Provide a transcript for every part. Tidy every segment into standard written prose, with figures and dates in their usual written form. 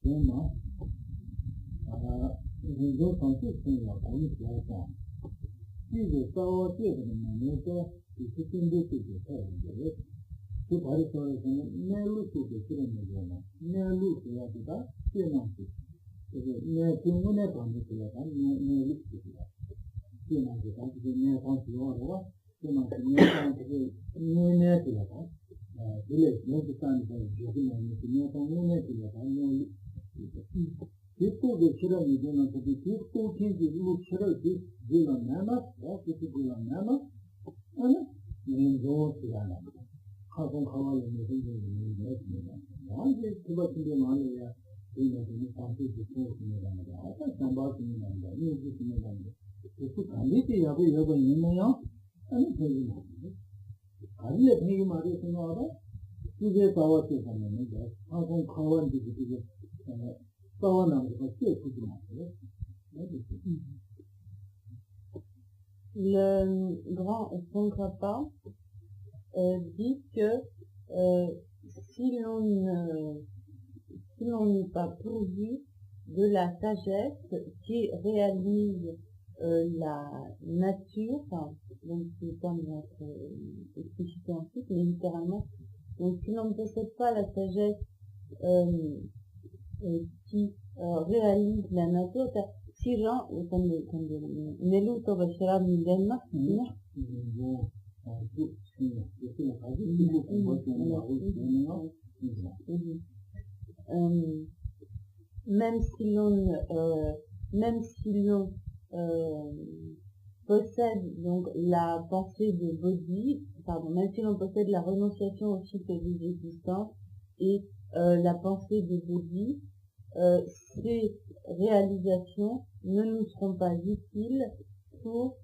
Tema, Ringo consisting of only platform. This is our theatre manager to sitting with the head. To Parisation, never to the cinema, never to the cinema. Near Timona Pamela, near Lipsia. Cinema, near Pontiora, cinema, near Nepia. Village, no time for the people the children you don't to be people kids you children this Gulanama, this is Gulanama, and you go to Lana. How can call it maybe one day to what in the money in the country before in the Lana. I can come back in the Lana, you just in the Lana. If you can meet the other, you're going in the yard, and it's very nice. Are you a paying money in order? You get power to come in there. How can call it power number for still put Le grand Tsongkhapa dit que si l'on n'est pas pourvu de la sagesse qui réalise la nature, donc c'est comme notre explicité ensuite, mais littéralement, donc si l'on ne possède pas la sagesse qui réalise la nature, si gens, Neluto Bashara Milenma, même si l'on possède donc la pensée de Bodhi, même si l'on possède la renonciation au cycle des existences et la pensée de Bodhi, ces réalisations ne nous seront pas utiles pour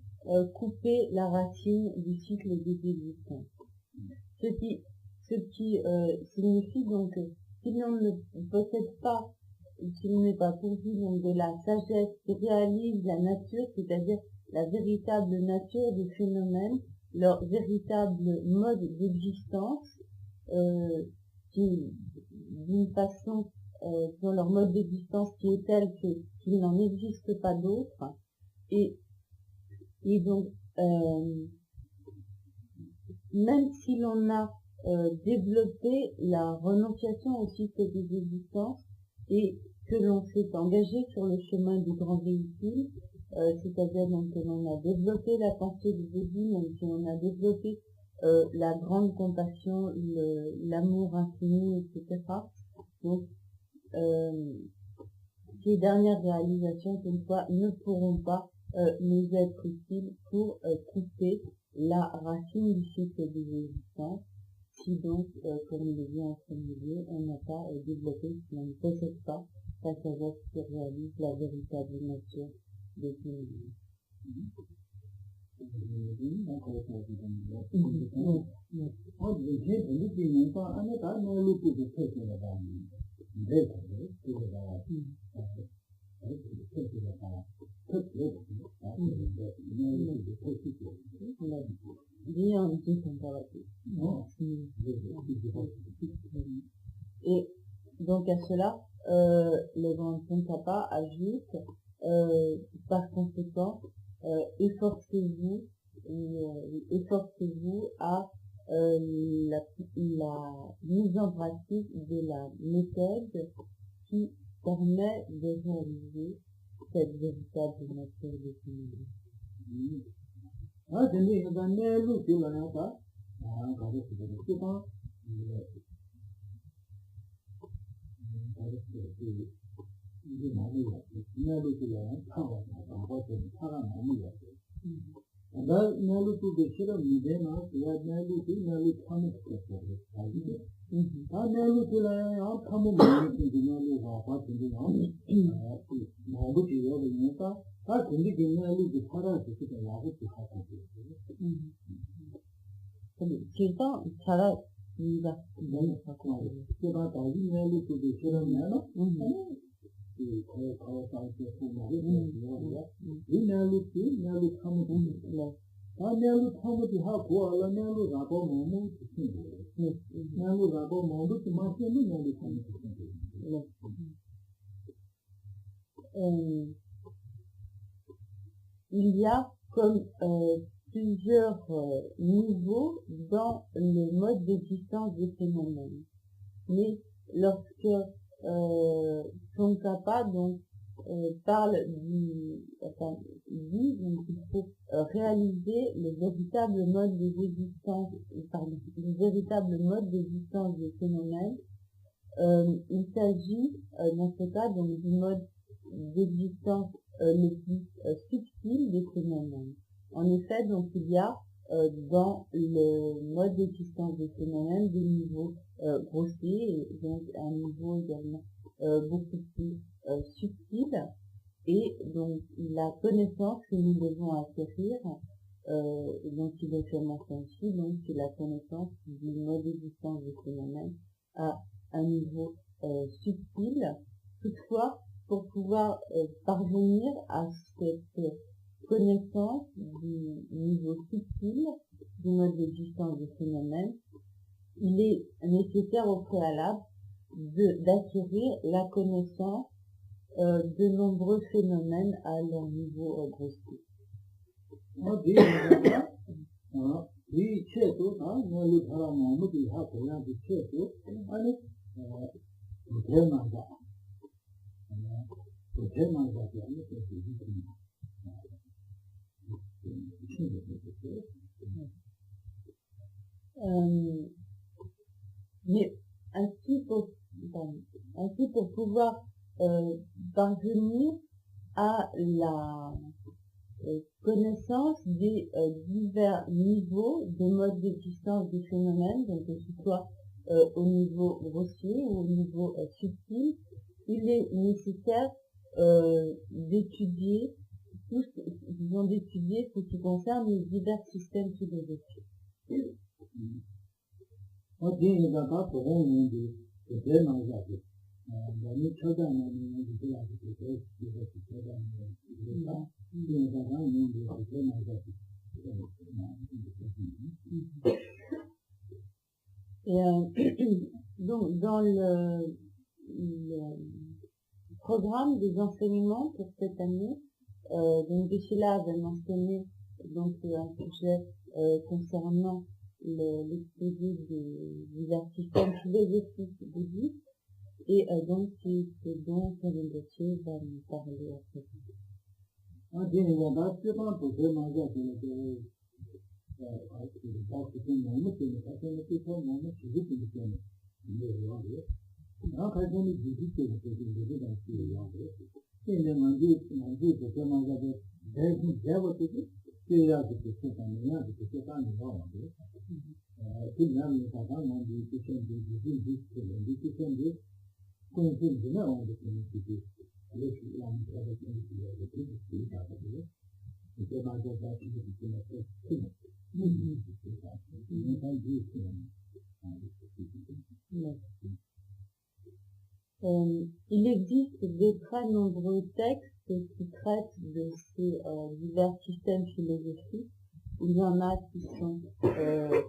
couper la racine du cycle des existences. Ce qui signifie donc que si l'on ne possède pas, si l'on n'est pas pourvu donc de la sagesse qui réalise la nature, c'est-à-dire la véritable nature des phénomènes, leur véritable mode d'existence, qui d'une façon dans leur mode d'existence qui est tel qu'il n'en existe pas d'autre, et donc même si l'on a développé la renonciation au cycle des existences et que l'on s'est engagé sur le chemin du grand véhicule, c'est-à-dire donc que l'on a développé la pensée de Bodhi, même si on a développé la grande compassion, l'amour infini, etc. Donc, ces dernières réalisations, toutefois, ne pourront pas nous être utiles pour couper la racine du cycle des existences, si donc, comme il est dit en premier lieu, on n'a pas développé, si on ne possède pas la sagesse qui réalise la véritable nature des phénomènes. Et donc à cela, le grand Tsongkhapa ajoute, par conséquent, efforcez-vous à la mise en pratique de la méthode qui permet de réaliser cette véritable nature des phénomènes. il y a comme plusieurs niveaux dans le mode d'existence des phénomènes. Mais lorsque Tsongkhapa donc parle dit donc il faut réaliser le véritable mode d'existence, le véritable mode d'existence des phénomènes. Il s'agit dans ce cas donc du mode d'existence le plus subtil des phénomènes. En effet, donc il y a dans le mode d'existence des phénomènes des niveaux grossiers et donc un niveau également beaucoup plus subtil, et donc la connaissance que nous devons acquérir, dont il est fait mention ici, donc c'est la connaissance du mode d'existence des phénomènes à un niveau subtil. Toutefois, pour pouvoir parvenir à cette connaissance du niveau subtil du mode d'existence des phénomènes, il est nécessaire au préalable d'acquérir la connaissance de nombreux phénomènes à leur niveau grossier. Mais ainsi pour pouvoir parvenir à la connaissance des divers niveaux de mode d'existence des phénomènes, donc que ce soit au niveau grossier ou au niveau subtil, il est nécessaire d'étudier ce qui concerne les divers systèmes philosophiques. Donc dans le programme des enseignements pour cette année, donc Geshe-la avait mentionné donc un sujet concernant l'exposé des divers systèmes philosophiques bouddhistes, et donc c'est ce dont Rinpoché va nous parler après. Il existe de très nombreux textes qui traitent de ces divers systèmes philosophiques. Il y en a qui sont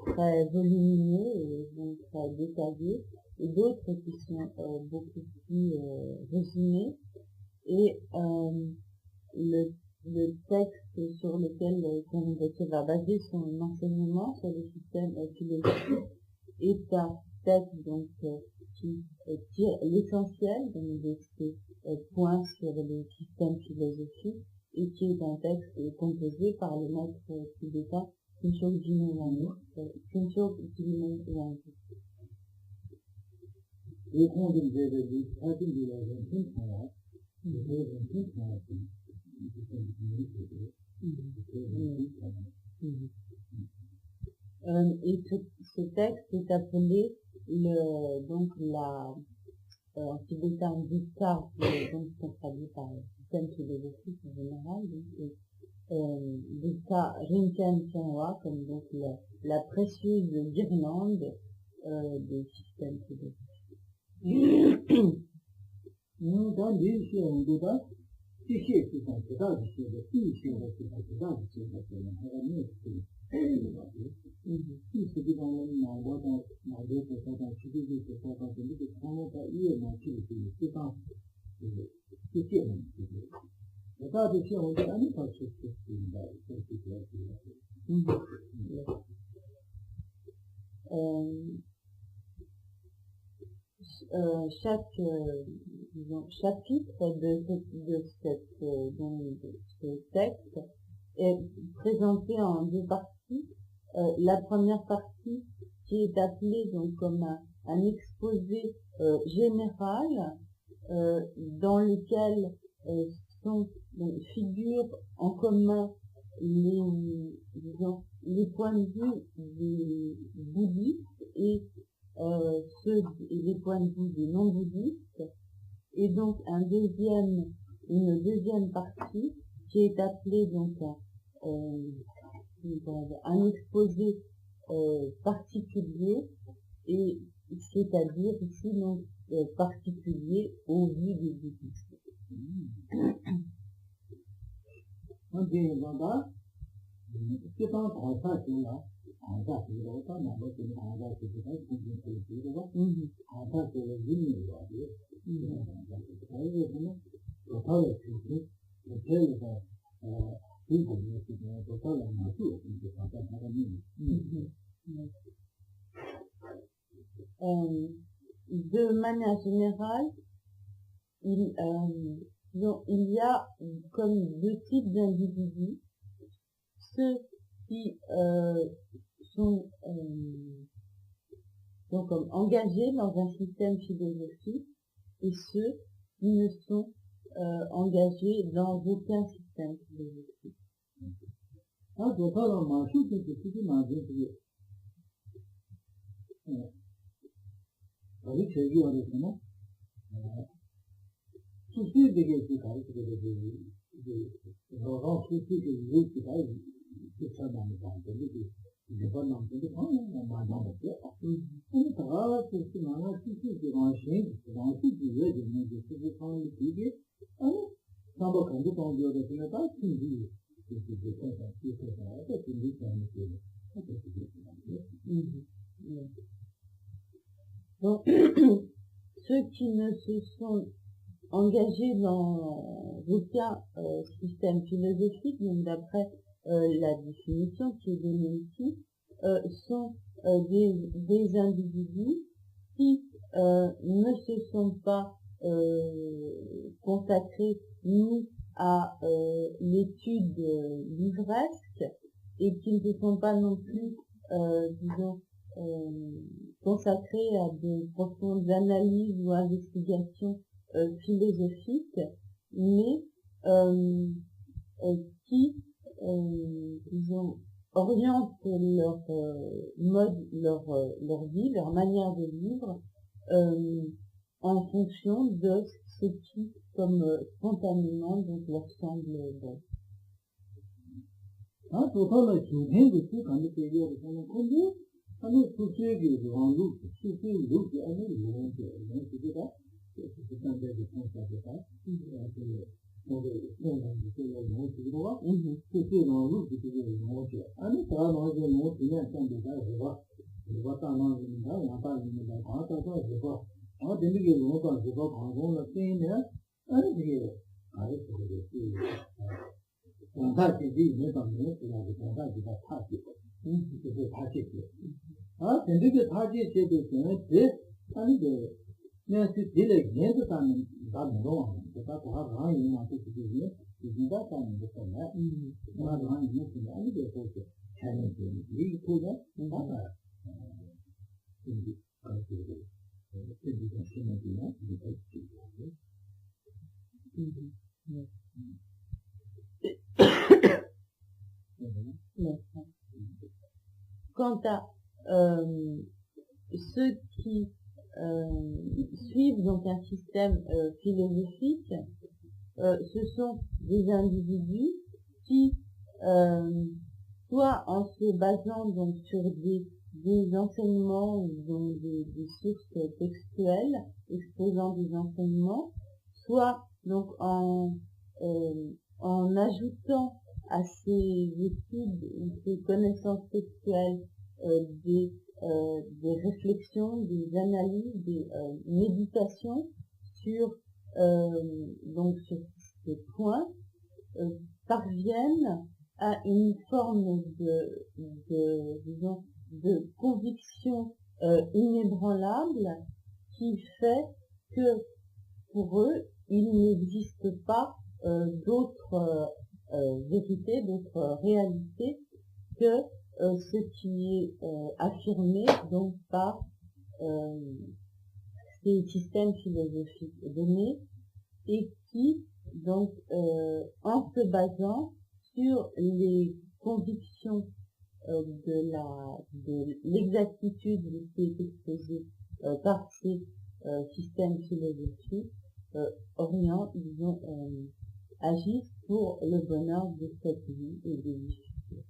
très volumineux et donc très détaillés, et d'autres qui sont beaucoup plus résumés. Et le texte sur lequel Rinpoché va baser son enseignement sur le système philosophique est un texte donc qui tire l'essentiel de ces points sur les systèmes philosophiques, et qui est un texte composé par le maître tibétain Khyentse Jingyalngon. Et ce texte est appelé en tibétain Dikka, qui est donc traduit par le système philosophique en général, Dikka Rinchen Chenwa, comme donc la précieuse guirlande des systèmes philosophiques. ça dessus on dit année pas ce que chaque disons, chapitre de ce texte est présenté en deux parties. La première partie qui est appelée donc comme un exposé général dans lequel figurent en commun les points de vue des bouddhistes et les points de vue des non-bouddhistes, et donc une deuxième partie qui est appelée donc un exposé particulier, et c'est-à-dire ici donc particulier au vu des bouddhistes. De manière générale, il y a comme deux types d'individus: ceux qui sont comme engagés dans un système philosophique et ceux qui ne sont engagés dans aucun système philosophique. Donc, ceux qui ne se sont engagés dans aucun système philosophique, donc d'après la définition qui est donnée ici, sont des individus qui ne se sont pas consacrés ni à l'étude livresque, et qui ne se sont pas non plus, consacrés à de profondes analyses ou investigations philosophiques, mais qui orientent leur mode, leur vie, leur manière de vivre en fonction de ce qui, comme spontanément, donc leur semble bon. Quant à ceux qui suivent donc un système philosophique, ce sont des individus qui, soit en se basant donc sur des enseignements ou donc des sources textuelles exposant des enseignements, soit donc en ajoutant à ces études ou ces connaissances textuelles des réflexions, des analyses, des méditations sur ces points, parviennent à une forme disons, de conviction inébranlable qui fait que pour eux, il n'existe pas d'autres vérités, d'autres réalités que ce qui est affirmé donc par ces systèmes philosophiques donnés et qui, donc, en se basant sur les convictions de l'exactitude de ce qui est exposé par ces systèmes philosophiques, orientent, disons, agissent pour le bonheur de cette vie et de vie future.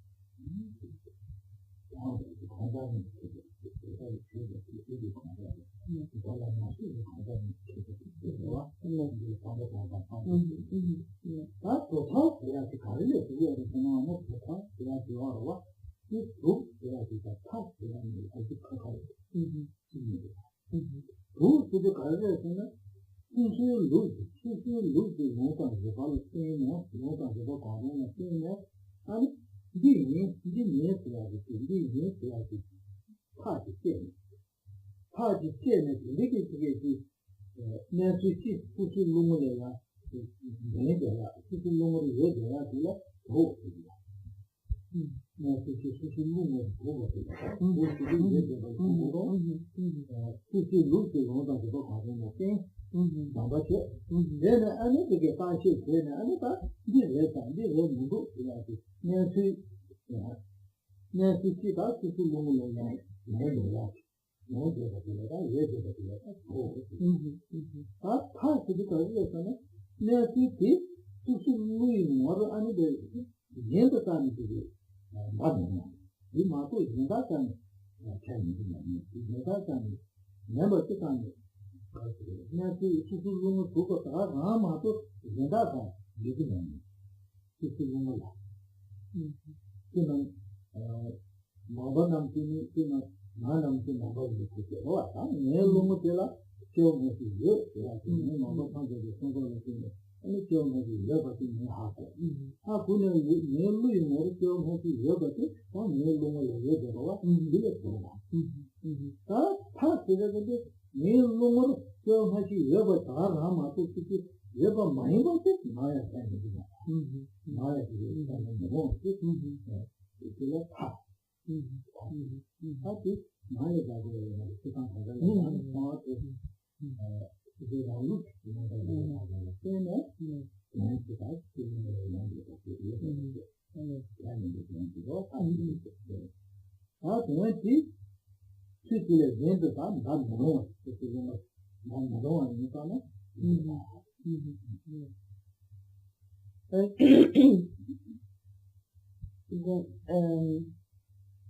Donc,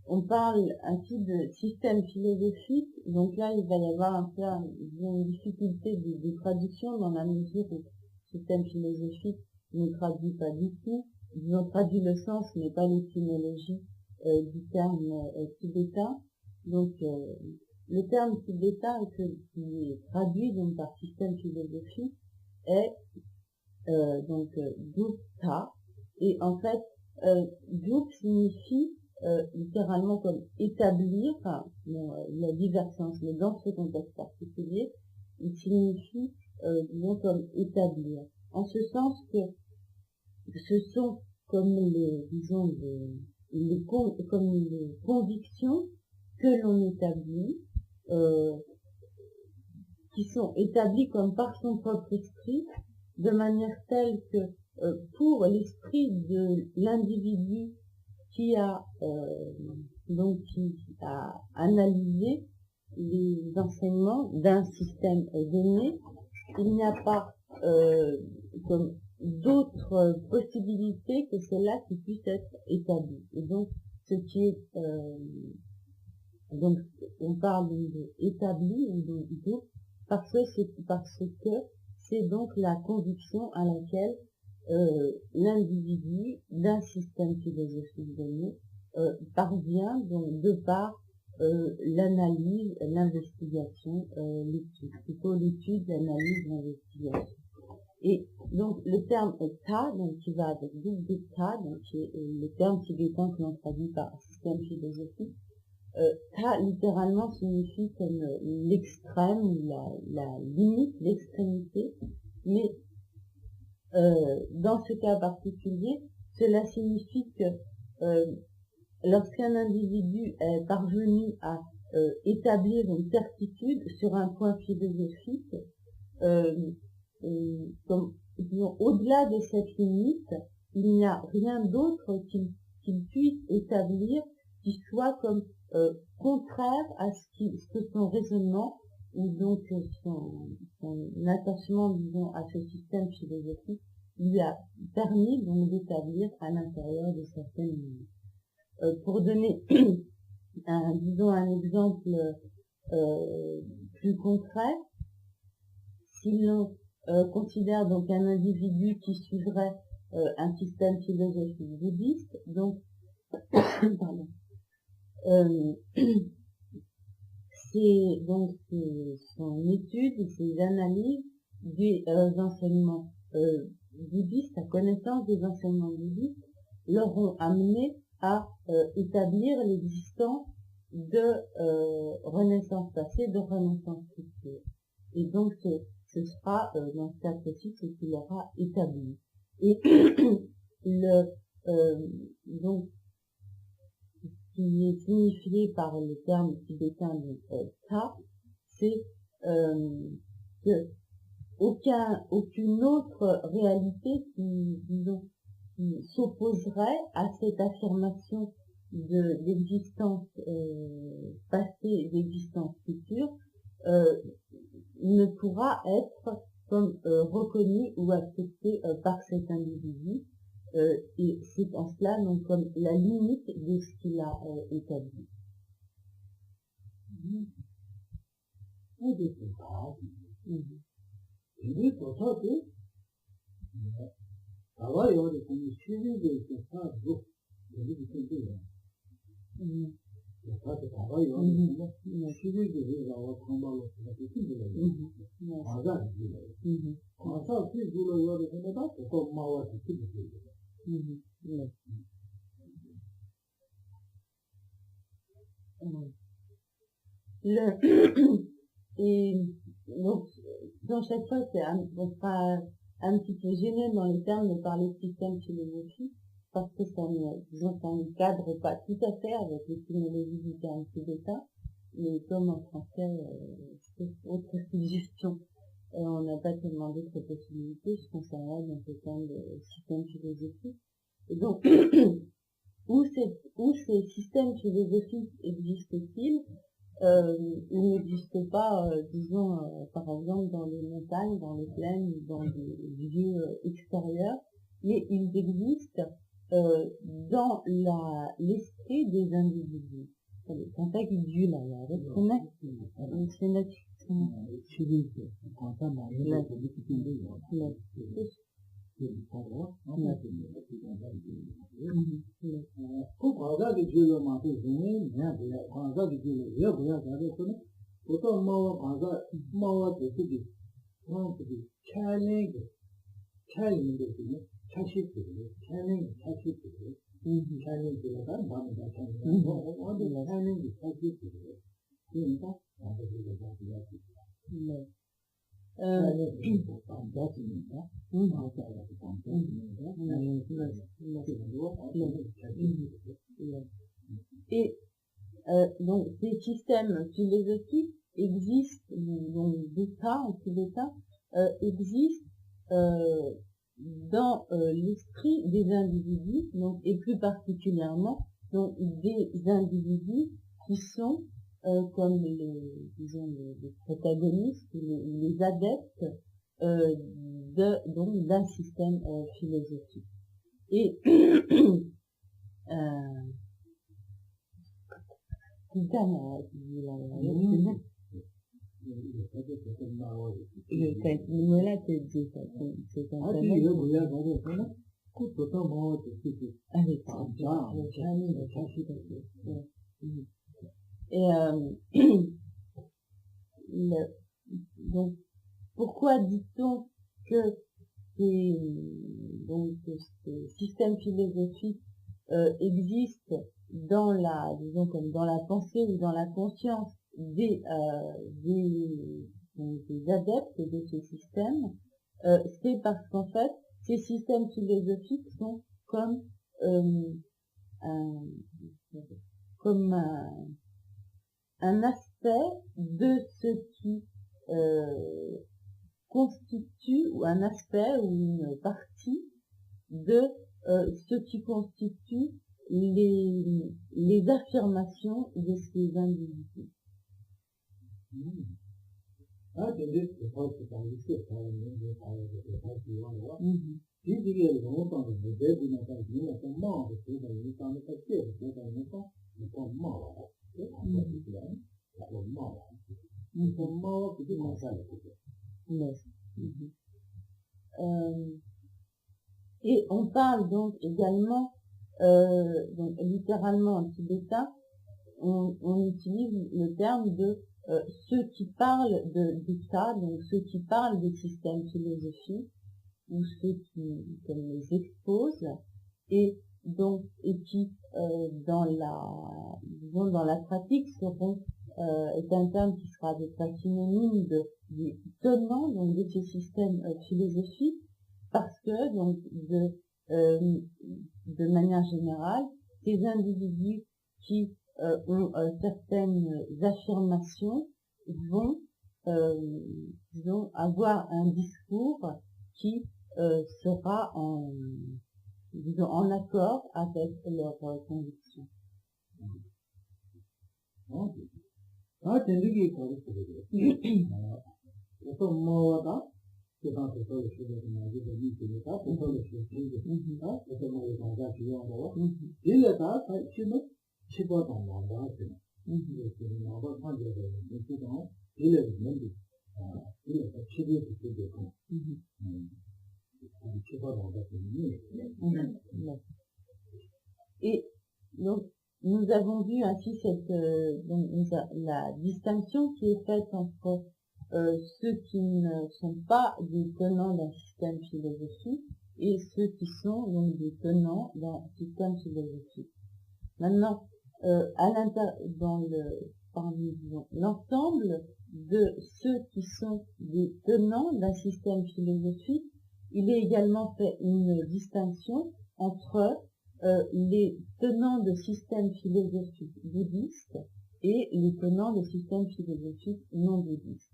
on parle ainsi de système philosophique, donc là il va y avoir un peu une difficulté de traduction dans la mesure où système philosophique ne traduit pas du tout, disons traduit le sens mais pas l'étymologie du terme tibétain. Donc le terme tibétain qui est traduit donc par système philosophique est Dutta, et en fait Duk signifie littéralement comme établir, enfin, il y a divers sens, mais dans ce contexte particulier, il signifie disons comme établir, en ce sens que ce sont comme comme les convictions que l'on établit, qui sont établies comme par son propre esprit, de manière telle que pour l'esprit de l'individu qui a analysé les enseignements d'un système donné, il n'y a pas comme d'autres possibilités que cela qui puisse être établi. Et donc, ce qui est donc on parle de établi ou de parce que c'est donc la conviction à laquelle l'individu d'un système philosophique donné parvient donc de par l'analyse, l'investigation, l'étude, plutôt l'étude, l'analyse, l'investigation. Et donc le terme ta, donc qui va avec double ta, donc qui est le terme tibétain que l'on traduit par système philosophique. Ta littéralement signifie comme l'extrême ou la limite, l'extrémité, mais dans ce cas particulier, cela signifie que lorsqu'un individu est parvenu à établir une certitude sur un point philosophique, au-delà de cette limite, il n'y a rien d'autre qu'il puisse établir qui soit comme contraire à ce que son raisonnement ou donc son attachement, disons, à ce système philosophique lui a permis donc d'établir à l'intérieur de certaines limites. Pour donner disons un exemple plus concret, si l'on considère donc un individu qui suivrait un système philosophique bouddhiste, donc pardon, c'est donc son étude, ses analyses des enseignements bouddhistes, sa connaissance des enseignements bouddhistes, leur ont amené à établir l'existence de renaissance passée, de renaissance future. Et donc ce sera dans ce cas précis ce qu'il aura établi. Et donc ce qui est signifié par le terme tibétain de ta, c'est que aucune autre réalité qui s'opposerait à cette affirmation d'existence passée et d'existence future ne pourra être comme reconnue ou acceptée par cet individu, et c'est en cela donc comme la limite de ce qu'il a établi. Et donc, dans chaque fois, on sera un petit peu gêné dans les termes de parler de système philosophique, parce que ça ne cadre pas tout à fait avec l'étymologie du terme tibétain, mais comme en français, c'est autre suggestion. On n'a pas tellement d'autres possibilités, je pense à là dans ce terme de système philosophique. Et donc, où ces systèmes philosophiques existent-ils? Il n'existe pas, disons, par exemple, dans les montagnes, dans les plaines, dans des lieux extérieurs, mais ils existent dans l'esprit des individus. Contact-du là, avec et donc ces systèmes philosophiques existent, donc d'état en tibétain, existent dans l'esprit des individus, donc, et plus particulièrement donc, des individus qui sont comme les protagonistes, les adeptes donc d'un système philosophique. Et donc, pourquoi dit-on que ces systèmes philosophiques existent dans la, disons comme dans la pensée ou dans la conscience des adeptes de ces systèmes, c'est parce qu'en fait, ces systèmes philosophiques sont comme un aspect de ce qui constitue, ou un aspect ou une partie de ce qui constitue les affirmations de ces individus. Et on parle donc également, donc littéralement en tibétain, on utilise le terme de ceux qui parlent de Buddha, donc ceux qui parlent des systèmes philosophiques, ou ceux qui comme les exposent, et donc et qui dans la pratique seront est un terme qui sera de près synonyme du tenant donc de ces systèmes philosophiques, parce que donc de manière générale, ces individus qui ont certaines affirmations vont avoir un discours qui sera en accord avec leurs convictions. Et donc, nous avons vu ainsi la distinction qui est faite entre ceux qui ne sont pas des tenants d'un système philosophique et ceux qui sont donc des tenants d'un système philosophique. Maintenant, parmi l'ensemble de ceux qui sont des tenants d'un système philosophique, il est également fait une distinction entre les tenants de systèmes philosophiques bouddhistes et les tenants de systèmes philosophiques non bouddhistes.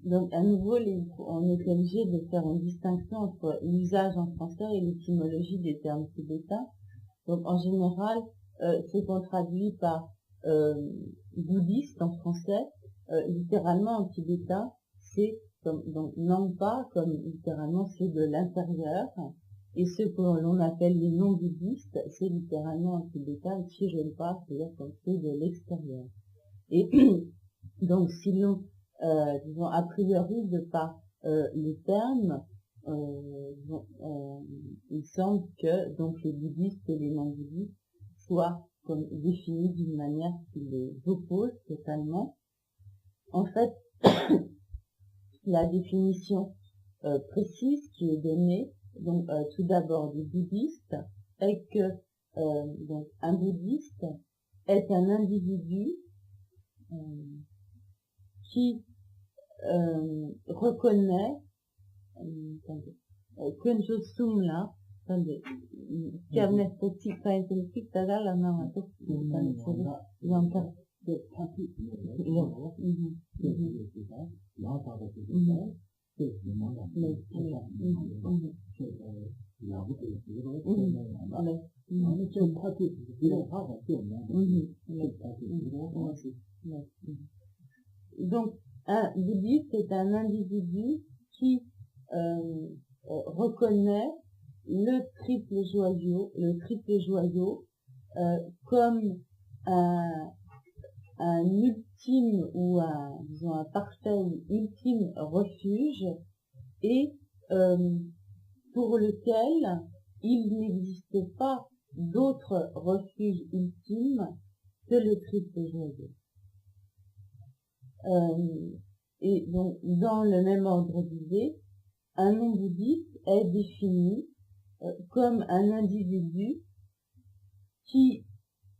Donc, à nouveau, on est obligé de faire une distinction entre l'usage en français et l'étymologie des termes tibétains. Donc, en général, ce qu'on traduit par bouddhiste en français, littéralement en tibétain, c'est donc Nangpa, comme littéralement c'est de l'intérieur, et ce que l'on appelle les non-bouddhistes, c'est littéralement en tibétain Chirenpa, c'est-à-dire comme c'est de l'extérieur. Et donc, si l'on disons, a priori, de par les termes, il semble que donc les bouddhistes et les non-bouddhistes soient comme définis d'une manière qui les oppose totalement. En fait, la définition précise qui est donnée, donc tout d'abord du bouddhiste, est que donc un bouddhiste est un individu qui reconnaît Kunjusum là, attendez, Kernes Poti, Scientific, Tadala, Namato, Yanta. Donc, un bouddhiste est un individu qui reconnaît le triple joyau comme un ultime ou disons un parfait ou ultime refuge et pour lequel il n'existe pas d'autre refuge ultime que le triple joyau. Et donc, dans le même ordre d'idée, un non-bouddhiste est défini comme un individu qui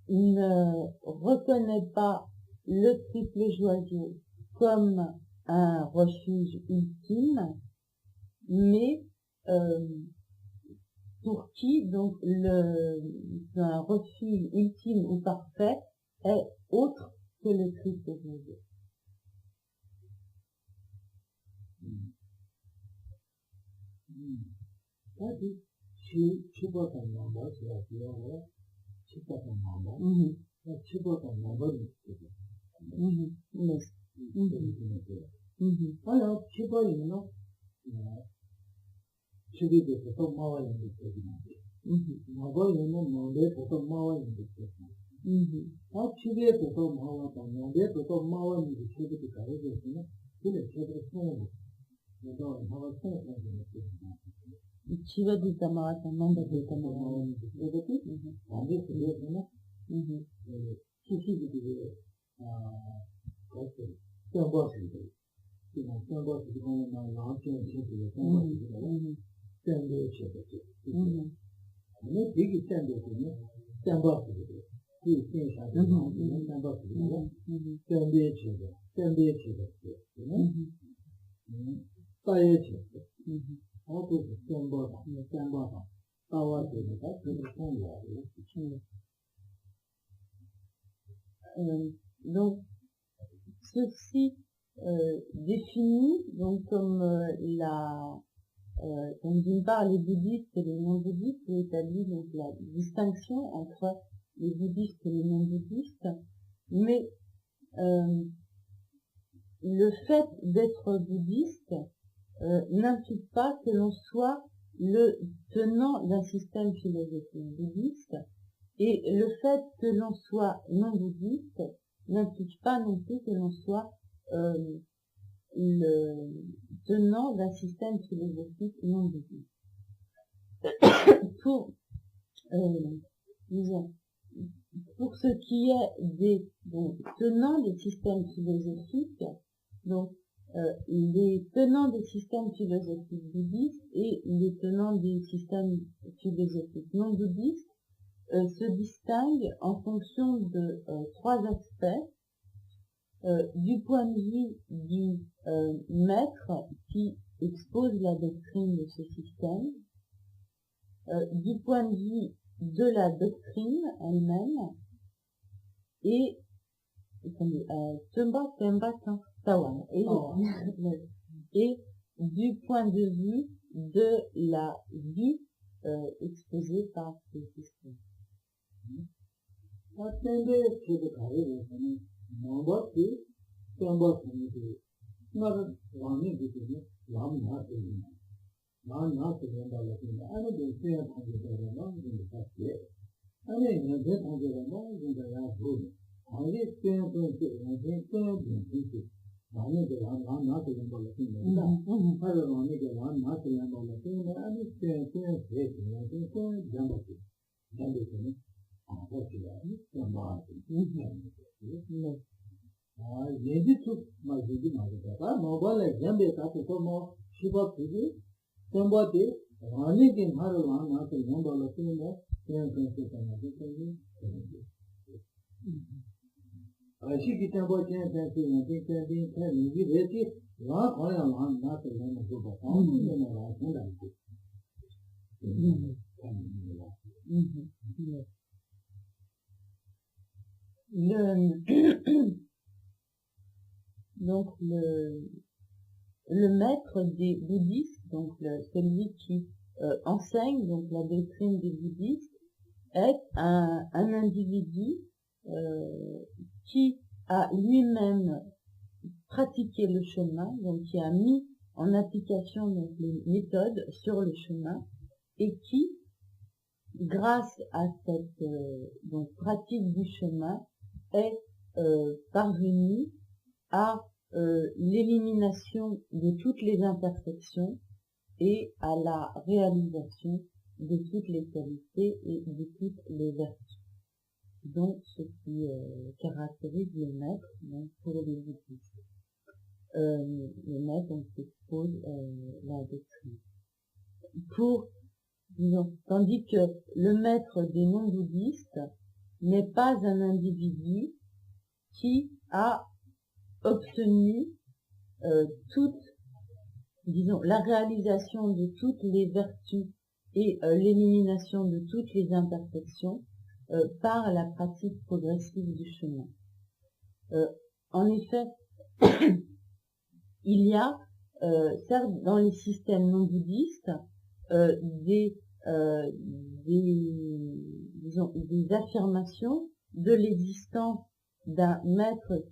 ne reconnaît pas le triple joyau comme un refuge ultime, mais pour qui donc un refuge ultime ou parfait est autre que le triple joyau. Shiva di Tamata, Nanda di Tamata. Donc, ceci définit donc comme donc d'une part les bouddhistes et les non-bouddhistes, et établit donc la distinction entre les bouddhistes et les non-bouddhistes, mais le fait d'être bouddhiste n'implique pas que l'on soit le tenant d'un système philosophique bouddhiste, et le fait que l'on soit non-bouddhiste n'implique pas non plus que l'on soit le tenant d'un système philosophique non-bouddhiste. Pour ce qui est des tenants des systèmes philosophiques, donc les tenants des systèmes philosophiques bouddhistes et les tenants des systèmes philosophiques non bouddhistes se distinguent en fonction de trois aspects. Du point de vue du maître qui expose la doctrine de ce système, du point de vue de la doctrine elle-même, et et du point de vue de la vue exposée par ce système. là, quand il y a un matin, il y a un jour, il y a un jour, donc le maître des bouddhistes, donc celui qui enseigne donc la doctrine des bouddhistes, est un individu qui a lui-même pratiqué le chemin, donc qui a mis en application donc, les méthodes sur le chemin, et qui, grâce à cette donc, pratique du chemin, est parvenu à l'élimination de toutes les imperfections et à la réalisation de toutes les qualités et de toutes les vertus. Donc, ce qui caractérise le maître donc, pour les bouddhistes. Le maître donc, expose la doctrine. Tandis que le maître des non-bouddhistes n'est pas un individu qui a obtenu la réalisation de toutes les vertus et l'élimination de toutes les imperfections par la pratique progressive du chemin. En effet, il y a, certes, dans les systèmes non bouddhistes, des affirmations de l'existence d'un maître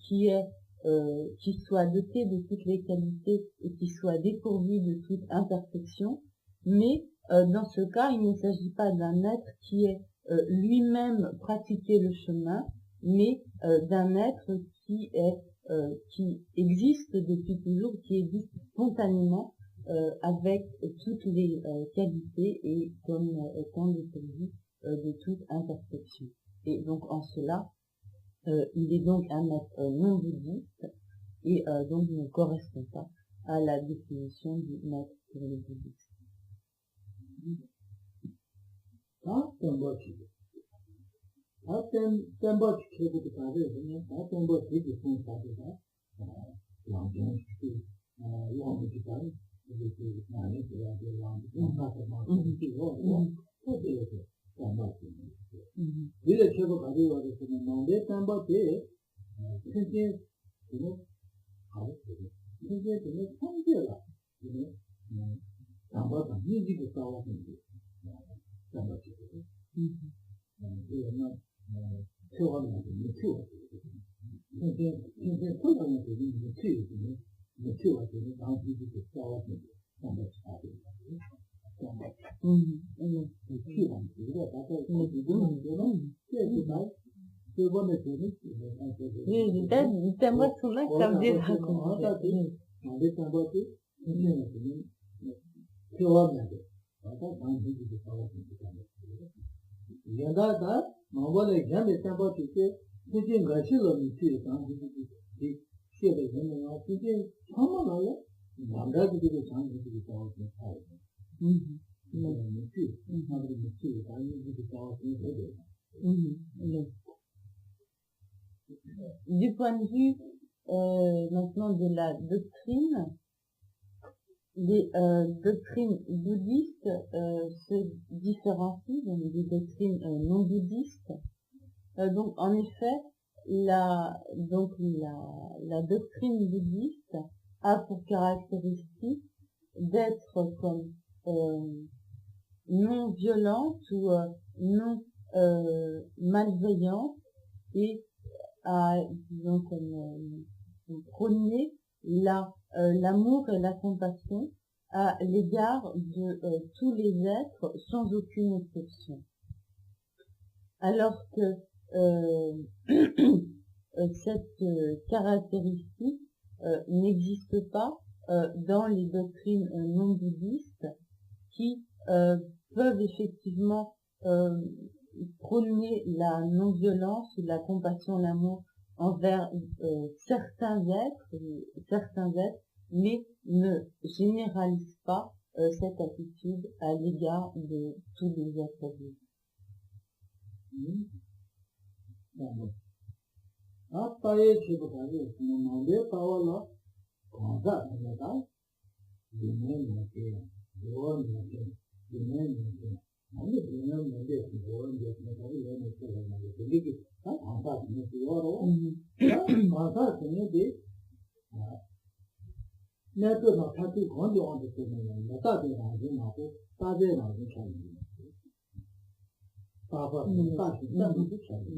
qui soit doté de toutes les qualités et qui soit dépourvu de toute imperfection, mais dans ce cas, il ne s'agit pas d'un maître qui ait lui-même pratiqué le chemin, mais d'un maître qui existe depuis toujours, qui existe spontanément avec toutes les qualités et comme étant dépourvu de toute imperfection. Et donc en cela, il est donc un maître non bouddhiste et donc ne correspond pas à la définition du maître pour les bouddhistes. Du point de vue maintenant de la doctrine, les doctrines bouddhistes se différencient des doctrines non bouddhistes. Donc en effet, la doctrine bouddhiste a pour caractéristique d'être comme non violente ou non malveillante et à, disons, comme prôner l'amour et la compassion à l'égard de tous les êtres sans aucune exception. Alors que cette caractéristique n'existe pas dans les doctrines non bouddhistes qui peuvent effectivement prôner la non-violence ou la compassion, l'amour envers certains êtres, mais ne généralisent pas cette attitude à l'égard de tous les êtres vivants. Kwanza tunataka dunia yake, roho yake, dunia yake. Nani dunia yake roho yake tunataka ile ni kwa maana hiki hapa ni roho. Kwanza tunataka na to na thati khon jo on to ne na ta de na jin ma ko ta de na jin chan ni pa pa ta chi ta ni chan ni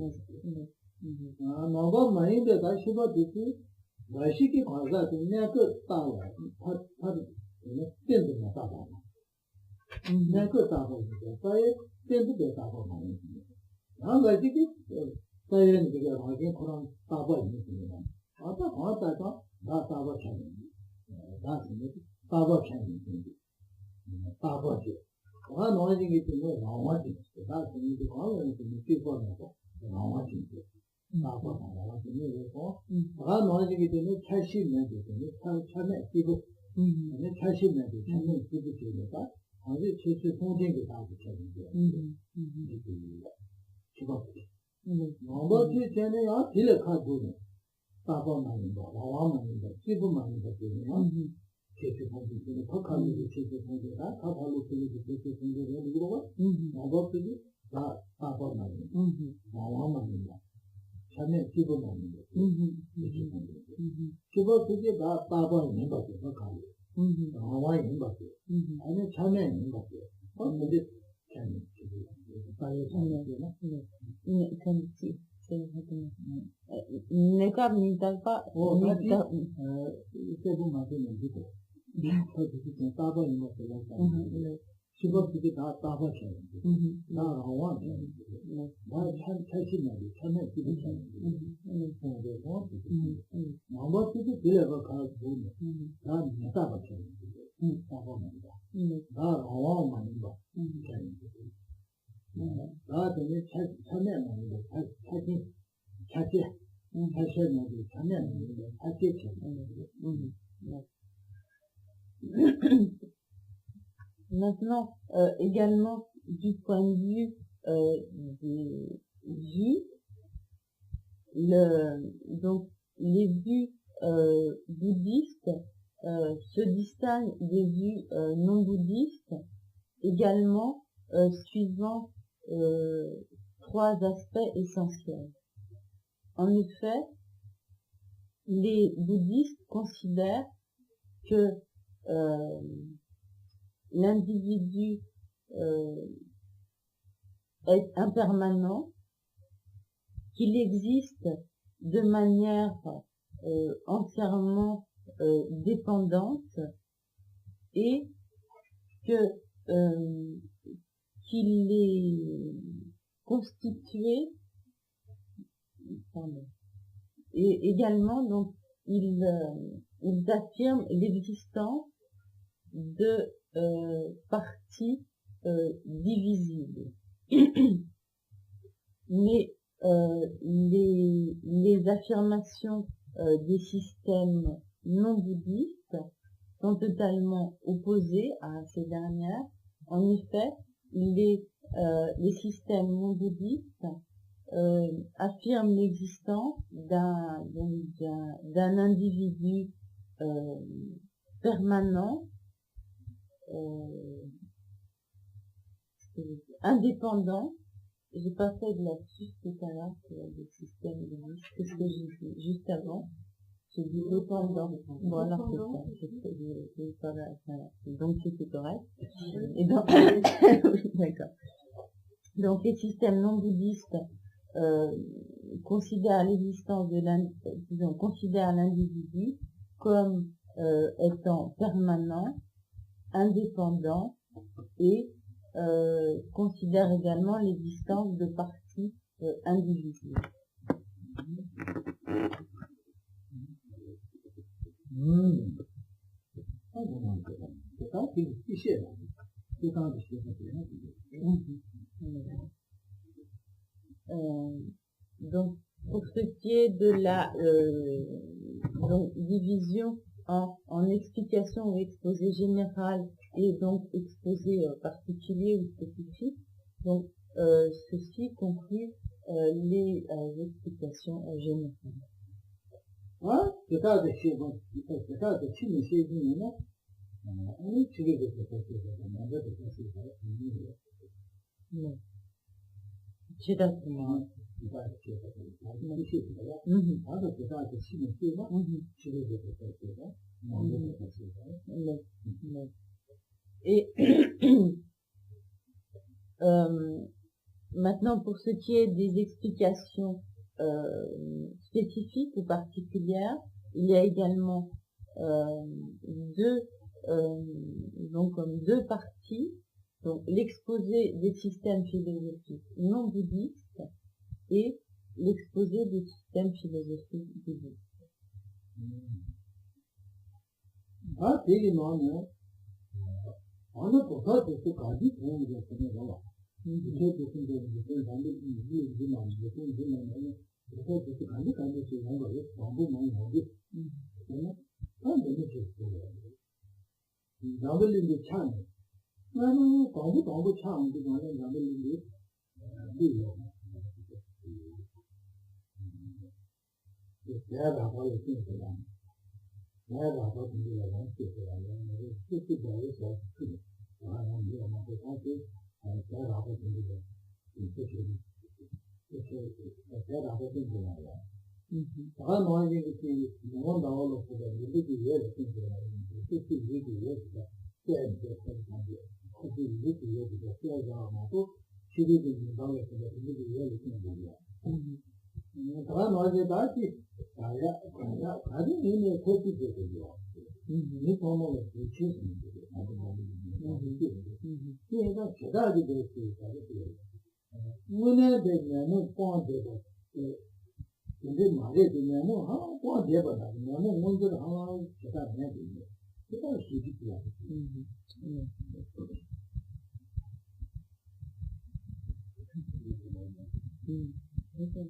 na ba mai de da shi ba de ki ba shi ki khon za de ne ko ta wa ta ne den de na ta ba ne ko ta ba de ta ye den de ta ba ma ni na ba ji ki ta ye ni de ma jin khon ta ba ni ni na ta khon ta ta ba chan ni that's it. Power change. Power change. One noising it to know how much it is. That's the need to call it to be for how much it is. Power change. One noising it to know cashy method. Channel people. And then cashy method. Channel people to the back. And it takes a phone thing without the channel. Number two channel are still a card good. Power money, our money, people money, take it from the Paka, take it from the Papa, look at the take it from the River, about to do that Papa money, our money, Channel people money, people to get that Papa in Bucket, Paka, our in Bucket, and a Channel in Bucket. What is it? Channel to do? Nekab ni talpa c'est bon ma fille dit quoi c'est pas bon moi c'est là je vois que c'est pas bon là on va moi je suis mal je me suis dit on va tout de suite va quand bon là c'est pas bon là on va là 다 되게 참여하는 거 사실 참여하는 거 Maintenant, également du point de vue des vues, donc les vues bouddhistes se distinguent des vues non bouddhistes également suivant trois aspects essentiels. En effet, les bouddhistes considèrent que l'individu est impermanent, qu'il existe de manière entièrement dépendante et que qu'il est constitué, et également donc ils affirment l'existence de parties divisibles. Mais les affirmations des systèmes non bouddhistes sont totalement opposées à ces dernières. En effet, les systèmes non bouddhistes affirment l'existence d'un individu permanent, indépendant. J'ai pas fait de la suite tout à l'heure sur le système bouddhiste, c'est ce que j'ai dit juste avant. J'ai dit dépendant. Bon, alors c'est ça. Donc c'était correct. Et donc, d'accord. Donc les systèmes non bouddhistes considèrent l'existence considèrent l'individu comme étant permanent, indépendant et considèrent également l'existence de parties indivisibles. Donc, pour ce qui est de la division en explication ou exposé général et donc exposé particulier ou spécifique, donc ceci conclut les explications générales. 제가 시고 제가 치는 시기는 아니 지게 됐어요. 먼저 됐어요. 네. Exactement. 이거 제가 시기가 아주 제가 치는 시기가 지게 됐어요. 먼저 됐어요. Ouais, ouais. Et maintenant, pour ce qui est des explications spécifiques ou particulières, il y a également deux parties, donc l'exposé des systèmes philosophiques non bouddhistes et l'exposé des systèmes philosophiques bouddhistes. 되게 많아요. 어느 곳에서 까지 도움이 되는 거야. 이게 무슨 소리인지 반드시 이해하지 말고 좀 많이 그래서 그 간지 지는 거예요. 너무 많이 하지. 너무 좋죠. 나블린도 참. 나는 너무 참 그거는 나블린도 비요. 내가 봐도 진짜 내가 봐도 진짜 너무 좋아요. 그게 뭐예요? 이거 뭐 그렇게 내가 봐도 진짜 내가 봐도 진짜 다 뭐지 그 뭐 나올로 그거 이게 이해를 해주잖아요. 그게 이해를 해서 그게 이해를 해서 그래서 시리즈를 나오게 되면 이게 이해를 해주는 거예요. 다 뭐지 다시 아주 이미 코피되고요. 이 form을 지키는 거예요. 그래서 제가 아주 그랬어요. 문에 되면은 뻔되고 근데 말에 되면은 뻔 되거나 그러면 문제를 하나 제가 해야 돼요. 그거 시키지야. Okay.